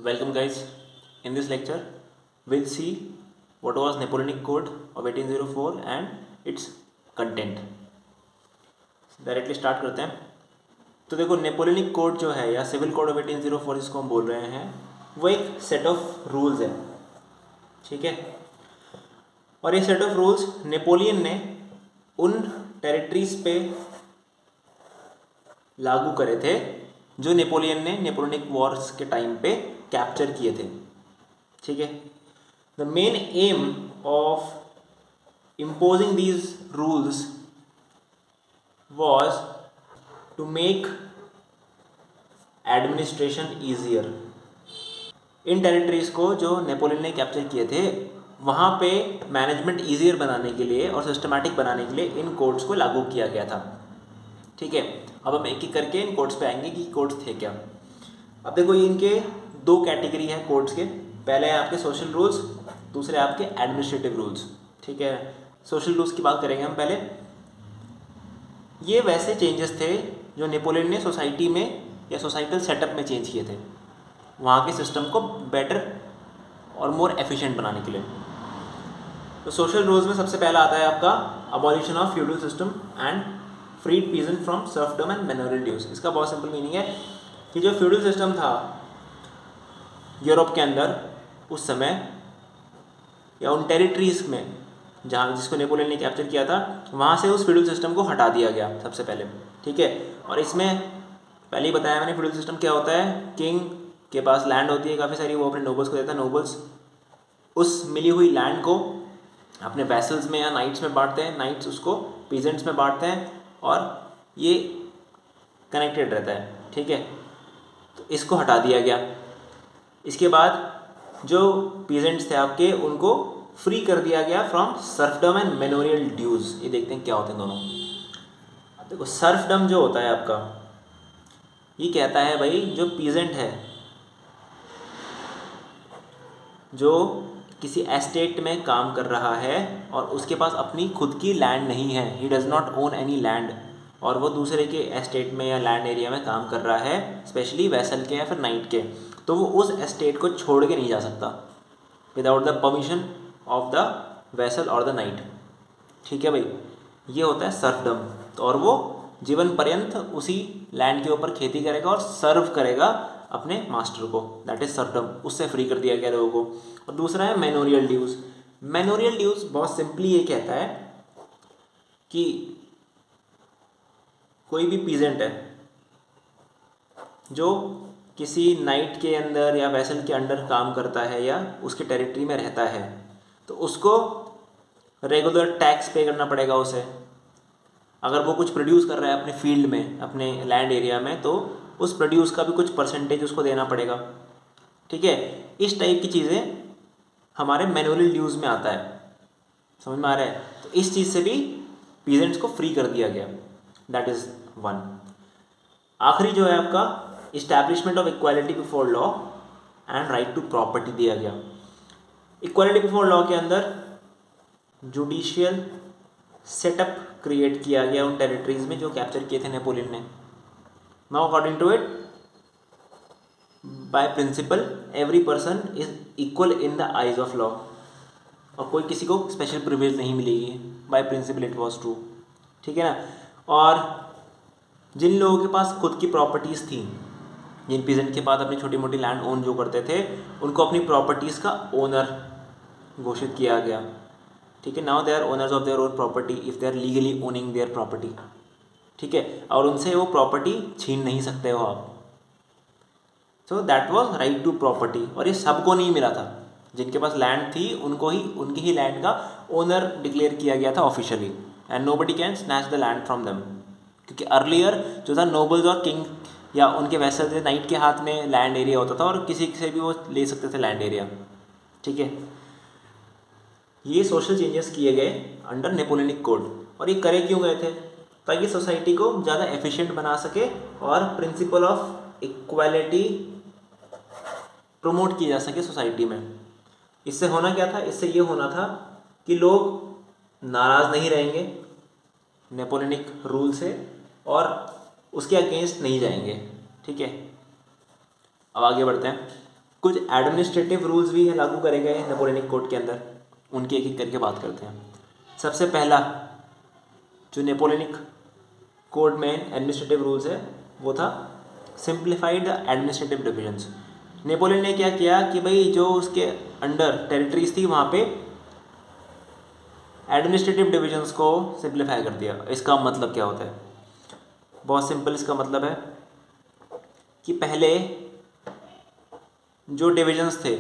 Welcome guys. In this lecture, we'll see what was Napoleonic Code of 1804 and its content. Directly start करते हैं. तो देखो, Napoleonic code जो है या सिविल कोड ऑफ 1804 जिसको हम बोल रहे हैं, वो एक सेट ऑफ रूल्स है. ठीक है. और ये सेट ऑफ रूल्स नेपोलियन ने उन टेरिटरीज पे लागू करे थे जो नेपोलियन ने नेपोलियनिक वॉर्स के टाइम पे कैप्चर किए थे. ठीक है. The main aim of imposing these rules was to make administration easier. इन टेरिटरीज को जो नेपोलियन ने कैप्चर किए थे वहाँ पे मैनेजमेंट ईजियर बनाने के लिए और सिस्टमैटिक बनाने के लिए इन कोड्स को लागू किया गया था. ठीक है. अब हम एक एक करके इन कोड्स पे आएंगे कि कोड्स थे क्या. अब देखो, ये इनके दो कैटेगरी है कोड्स के. पहले है आपके सोशल रूल्स, दूसरे आपके एडमिनिस्ट्रेटिव रूल्स. ठीक है. सोशल रूल्स की बात करेंगे हम पहले. ये वैसे चेंजेस थे जो नेपोलियन ने सोसाइटी में या सोसाइटल सेटअप में चेंज किए थे, वहाँ के सिस्टम को बेटर और मोर एफिशिएंट बनाने के लिए. तो सोशल रूल्स में सबसे पहला आता है आपका abolition of feudal system and freed peasant from serfdom and manorial dues. इसका बहुत सिंपल मीनिंग है कि जो फ्यूडल सिस्टम था यूरोप के अंदर उस समय या उन टेरिटरीज में जहाँ जिसको नेपोलियन ने कैप्चर किया था, वहाँ से उस फ्यूडल सिस्टम को हटा दिया गया सबसे पहले. ठीक है. और इसमें पहले ही बताया मैंने फ्यूडल सिस्टम क्या होता है. किंग के पास लैंड होती है काफ़ी सारी, वो अपने नोबल्स को देता है. नोबल्स उस मिली हुई लैंड को अपने वैसल्स में या नाइट्स में बांटते हैं, नाइट्स उसको पीजेंट्स में बांटते हैं और ये कनेक्टेड रहता है. ठीक है. तो इसको हटा दिया गया. इसके बाद जो पीजेंट्स थे आपके उनको फ्री कर दिया गया from serfdom and manorial dues. ये देखते हैं क्या होते हैं दोनों. देखो, सर्फडम जो होता है आपका, ये कहता है भाई जो पीजेंट है जो किसी एस्टेट में काम कर रहा है और उसके पास अपनी खुद की लैंड नहीं है, he does not own any land, और वो दूसरे के एस्टेट में या लैंड एरिया में काम कर रहा है, स्पेशली वेसल के या फिर नाइट के, तो वो उस एस्टेट को छोड़ के नहीं जा सकता without the permission of the vessel और द नाइट. ठीक है भाई. ये होता है सर्फडम. और वो जीवन पर्यंत उसी लैंड के ऊपर खेती करेगा और सर्व करेगा अपने मास्टर को. That is serfdom. उससे फ्री कर दिया गया लोगों को. और दूसरा है मैनोरियल ड्यूज. मैनोरियल ड्यूज बहुत सिंपली ये कहता है कि कोई भी पीजेंट है जो किसी नाइट के अंदर या वेसल के अंडर काम करता है या उसके टेरिटरी में रहता है, तो उसको रेगुलर टैक्स पे करना पड़ेगा उसे. अगर वो कुछ प्रोड्यूस कर रहा है अपने फील्ड में, अपने लैंड एरिया में, तो उस प्रोड्यूस का भी कुछ परसेंटेज उसको देना पड़ेगा. ठीक है. इस टाइप की चीज़ें हमारे मैनुअल ड्यूज में आता है. समझ में आ रहा है. तो इस चीज़ से भी पीजेंट्स को फ्री कर दिया गया. That is one. आखिरी जो है आपका establishment of equality before law and right to property दिया गया. इक्वालिटी बिफोर लॉ के अंदर जुडिशियल सेटअप क्रिएट किया गया उन टेरिटरीज में जो कैप्चर किए थे नेपोलियन ने. Now according to it, by principle every person is equal in the eyes of law, और कोई किसी को स्पेशल प्रिविलेज नहीं मिलेगी. By principle it was true. ठीक है ना. और जिन लोगों के पास खुद की प्रॉपर्टीज़ थी, जिन पीजेंट के पास अपनी छोटी मोटी लैंड ओन जो करते थे, उनको अपनी प्रॉपर्टीज़ का ओनर घोषित किया गया. ठीक है. Now they are owners of their own property if they are legally owning their property. ठीक है. और उनसे वो प्रॉपर्टी छीन नहीं सकते हो आप. So that was right to property. और ये सबको नहीं मिला था. जिनके पास लैंड थी उनको ही उनकी ही लैंड का ओनर डिक्लेयर किया गया था officially, and nobody can snatch the land from them. क्योंकि अर्लियर जो था नोबल्स और किंग या उनके वैसे थे, नाइट के हाथ में लैंड एरिया होता था और किसी से भी वो ले सकते थे लैंड एरिया. ठीक है. ये सोशल चेंजेस किए गए अंडर नेपोलियनिक कोड. और ये करे क्यों गए थे? ताकि सोसाइटी को ज़्यादा एफिशिएंट बना सके और प्रिंसिपल ऑफ इक्वालिटी प्रमोट की जा सके सोसाइटी में. इससे होना क्या था? इससे ये होना था कि लोग नाराज़ नहीं रहेंगे नेपोलियनिक रूल से और उसके अगेंस्ट नहीं जाएंगे. ठीक है. अब आगे बढ़ते हैं. कुछ एडमिनिस्ट्रेटिव रूल्स भी लागू करे गए नेपोलियनिक कोड के अंदर, उनकी एक एक करके बात करते हैं। सबसे पहला जो नेपोलियनिक कोड में एडमिनिस्ट्रेटिव रूल्स है वो था सिंप्लीफाइड एडमिनिस्ट्रेटिव डिविजन्स। नेपोलियन ने क्या किया कि भाई जो उसके अंडर टेरिटरीज थी वहाँ पे एडमिनिस्ट्रेटिव डिविजन्स को सिंप्लीफाई कर दिया। इसका मतलब क्या होता है? बहुत सिंपल इसका मतलब है कि पहले जो डिविजन्स थे,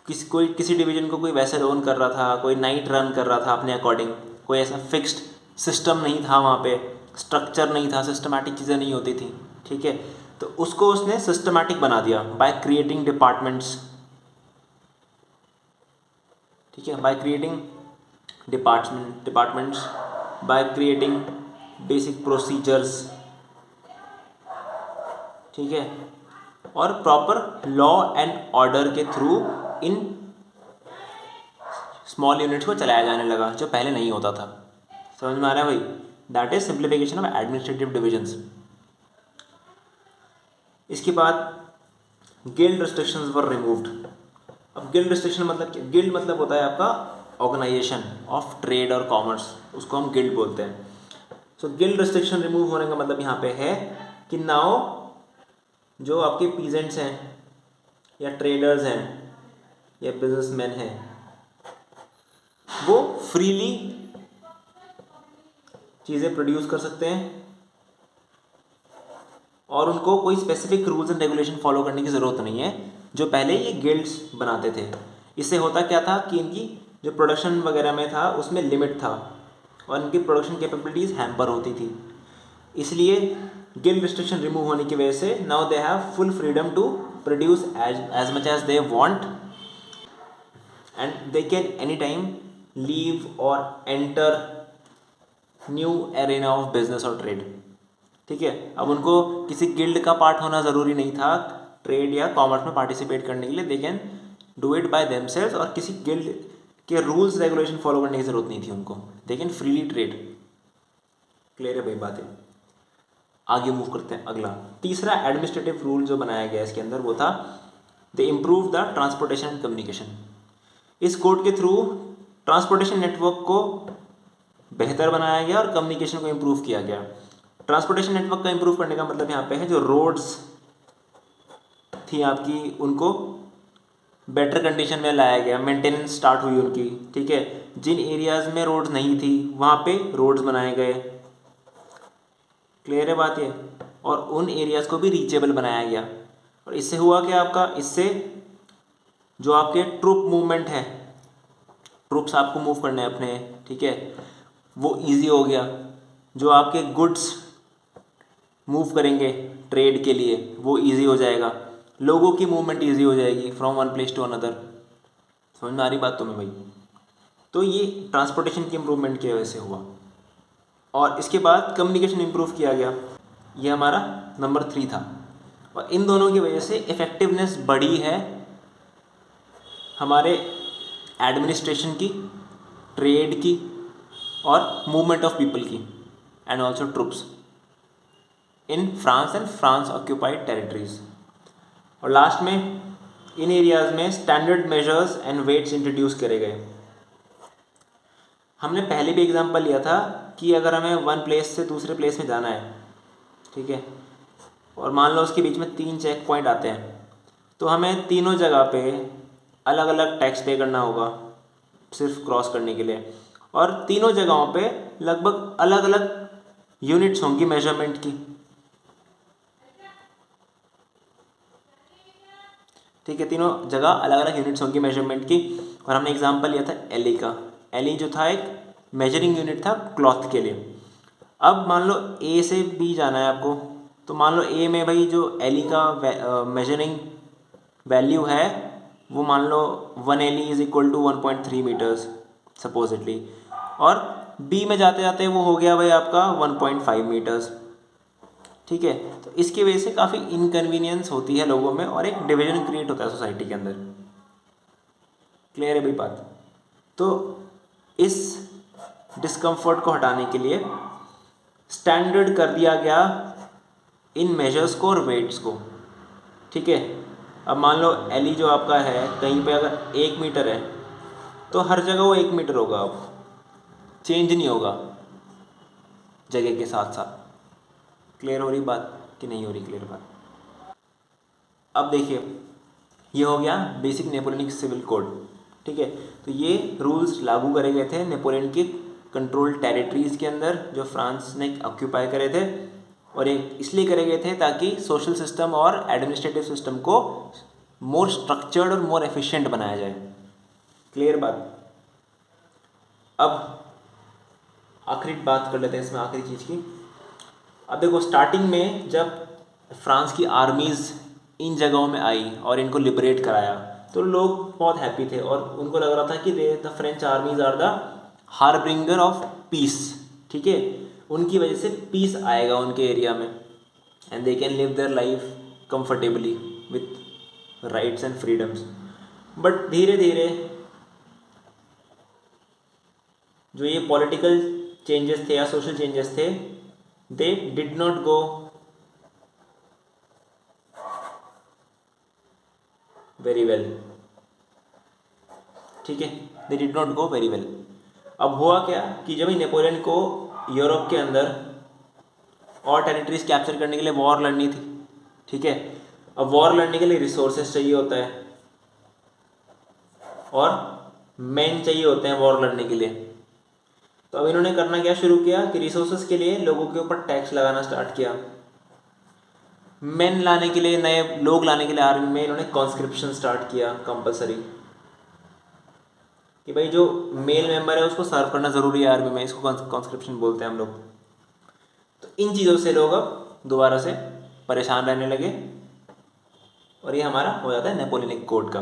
किसी डिवीजन को कोई वैसे रन कर रहा था, कोई नाइट रन कर रहा था अपने अकॉर्डिंग, कोई ऐसा फिक्स्ड सिस्टम नहीं था, वहाँ पे स्ट्रक्चर नहीं था, सिस्टमैटिक चीज़ें नहीं होती थी, ठीक है। तो उसको उसने सिस्टमैटिक बना दिया बाय क्रिएटिंग डिपार्टमेंट्स, ठीक है, by creating departments, by creating basic procedures, ठीक है, और प्रॉपर लॉ एंड ऑर्डर के थ्रू इन स्मॉल यूनिट्स को चलाया जाने लगा, जो पहले नहीं होता था। समझ में आ रहा है भाई? That is simplification of administrative divisions. इसके बाद गिल्ड रिस्ट्रिक्शंस वर रिमूव्ड। अब गिल्ड रिस्ट्रिक्शन मतलब क्या? गिल्ड मतलब होता है आपका ऑर्गेनाइजेशन ऑफ ट्रेड और कॉमर्स, उसको हम गिल्ड बोलते हैं। सो गिल्ड रिस्ट्रिक्शन रिमूव होने का मतलब यहाँ पे है कि नाउ जो आपके पीजेंट्स हैं या ट्रेडर्स हैं या बिजनेसमैन हैं, वो फ्रीली चीज़ें प्रोड्यूस कर सकते हैं और उनको कोई specific rules and regulation follow करने की ज़रूरत नहीं है, जो पहले ये गिल्ड्स बनाते थे। इससे होता क्या था कि इनकी जो प्रोडक्शन वगैरह में था उसमें लिमिट था और इनकी प्रोडक्शन कैपेबिलिटीज़ हैम्पर होती थी। इसलिए गिल्ड रिस्ट्रिक्शन रिमूव होने की वजह से now they have full freedom to produce as much as they want and they can any time leave और enter new arena of business और ट्रेड, ठीक है। अब उनको किसी गिल्ड का पार्ट होना ज़रूरी नहीं था ट्रेड या कॉमर्स में पार्टिसिपेट करने के लिए। They can do it by themselves और किसी गिल्ड के रूल्स रेगुलेशन फॉलो करने की ज़रूरत नहीं थी उनको। They can freely trade. Clear है भाई बातें? आगे मूव करते हैं। अगला तीसरा एडमिनिस्ट्रेटिव रूल जो बनाया गया इसके अंदर वो था दे improve the transportation and communication. इस कोड के थ्रू ट्रांसपोर्टेशन नेटवर्क को बेहतर बनाया गया और कम्युनिकेशन को इम्प्रूव किया गया। ट्रांसपोर्टेशन नेटवर्क का इम्प्रूव करने का मतलब यहाँ पे है जो रोड्स थी आपकी उनको बेटर कंडीशन में लाया गया, मेंटेनेंस स्टार्ट हुई उनकी, ठीक है। जिन एरियाज़ में रोड्स नहीं थी वहाँ पे रोड्स बनाए गए। क्लियर है बात ये? और उन एरियाज़ को भी रीचेबल बनाया गया। और इससे हुआ क्या आपका? इससे जो आपके ट्रूप मूवमेंट है, ट्रूप्स आपको मूव करने हैं अपने, ठीक है, वो इजी हो गया। जो आपके गुड्स मूव करेंगे ट्रेड के लिए वो इजी हो जाएगा। लोगों की मूवमेंट इजी हो जाएगी from one place to another. समझ में आ रही बात तुम्हें भाई? तो ये ट्रांसपोर्टेशन की इम्प्रूवमेंट की वजह से हुआ। और इसके बाद कम्युनिकेशन इम्प्रूव किया गया, ये हमारा नंबर 3 था। और इन दोनों की वजह से इफ़ेक्टिवनेस बढ़ी है हमारे एडमिनिस्ट्रेशन की, ट्रेड की और मूवमेंट ऑफ पीपल की and also troops in France and France occupied territories. और लास्ट में इन एरियाज़ में standard measures and weights introduce करे गए। हमने पहले भी एग्जांपल लिया था कि अगर हमें वन प्लेस से दूसरे प्लेस में जाना है, ठीक है, और मान लो उसके बीच में 3 चेक पॉइंट आते हैं, तो हमें तीनों जगह पे अलग अलग टैक्स पे करना होगा सिर्फ क्रॉस करने के लिए। और तीनों जगहों पे लगभग अलग अलग यूनिट्स होंगी मेजरमेंट की, ठीक है, तीनों जगह अलग अलग यूनिट्स होंगी मेजरमेंट की। और हमने एग्जांपल लिया था एली का। एली जो था एक मेजरिंग यूनिट था क्लॉथ के लिए। अब मान लो ए से बी जाना है आपको, तो मान लो ए में भाई जो एली का मेजरिंग वैल्यू है वो मान लो 1 ell is equal to 1.3 metres supposedly, और बी में जाते जाते वो हो गया भाई आपका 1.5 मीटर्स, ठीक है। तो इसकी वजह से काफ़ी इनकन्वीनियंस होती है लोगों में और एक डिवीजन क्रिएट होता है सोसाइटी के अंदर। क्लियर है भाई बात? तो इस डिस्कम्फर्ट को हटाने के लिए स्टैंडर्ड कर दिया गया इन मेजर्स को और वेट्स को, ठीक है। अब मान लो एली जो आपका है, कहीं पे अगर 1 मीटर है तो हर जगह वो 1 मीटर होगा, अब चेंज नहीं होगा जगह के साथ साथ। क्लियर हो रही बात कि नहीं हो रही क्लियर बात? अब देखिए, ये हो गया बेसिक नेपोलियनिक सिविल कोड, ठीक है। तो ये रूल्स लागू करे गए थे नेपोलियन के कंट्रोल टेरिटरीज़ के अंदर जो फ्रांस ने ऑक्यूपाई करे थे, और ये इसलिए करे गए थे ताकि सोशल सिस्टम और एडमिनिस्ट्रेटिव सिस्टम को मोर स्ट्रक्चर्ड और मोर एफिशिएंट बनाया जाए। क्लियर बात? अब आखिरी बात कर लेते हैं इसमें, आखिरी चीज़ की। अब देखो, स्टार्टिंग में जब फ्रांस की आर्मीज़ इन जगहों में आई और इनको लिबरेट कराया तो लोग बहुत हैप्पी थे, और उनको लग रहा था कि the French armies are the harbinger of peace, ठीक है। उनकी वजह से पीस आएगा उनके एरिया में, and they can live their life comfortably with rights and freedoms. But धीरे धीरे जो ये पॉलिटिकल चेंजेस थे या सोशल चेंजेस थे, they did not go very well, ठीक है, they did not go very well. अब हुआ क्या कि जब नेपोलियन को यूरोप के अंदर और टेरिटरीज कैप्चर करने के लिए वॉर लड़नी थी, ठीक है। अब वॉर लड़ने के लिए रिसोर्सेज चाहिए होता है और मैन चाहिए होते हैं वॉर लड़ने के लिए। तो अब इन्होंने करना क्या शुरू किया कि रिसोर्सेज के लिए लोगों के ऊपर टैक्स लगाना स्टार्ट किया। मैन लाने के लिए, नए लोग लाने के लिए आर्मी में इन्होंने कॉन्स्क्रिप्शन स्टार्ट किया कंपलसरी, कि भाई जो मेल मेंबर है उसको सर्व करना ज़रूरी है आर्मी में, इसको कॉन्स्क्रिप्शन बोलते हैं हम लोग। तो इन चीज़ों से लोग अब दोबारा से परेशान रहने लगे, और ये हमारा हो जाता है नेपोलियनिक कोड का,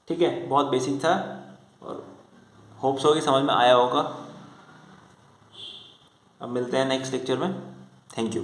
ठीक है। बहुत बेसिक था और होप्स हो कि समझ में आया होगा। अब मिलते हैं नेक्स्ट लेक्चर में। Thank you.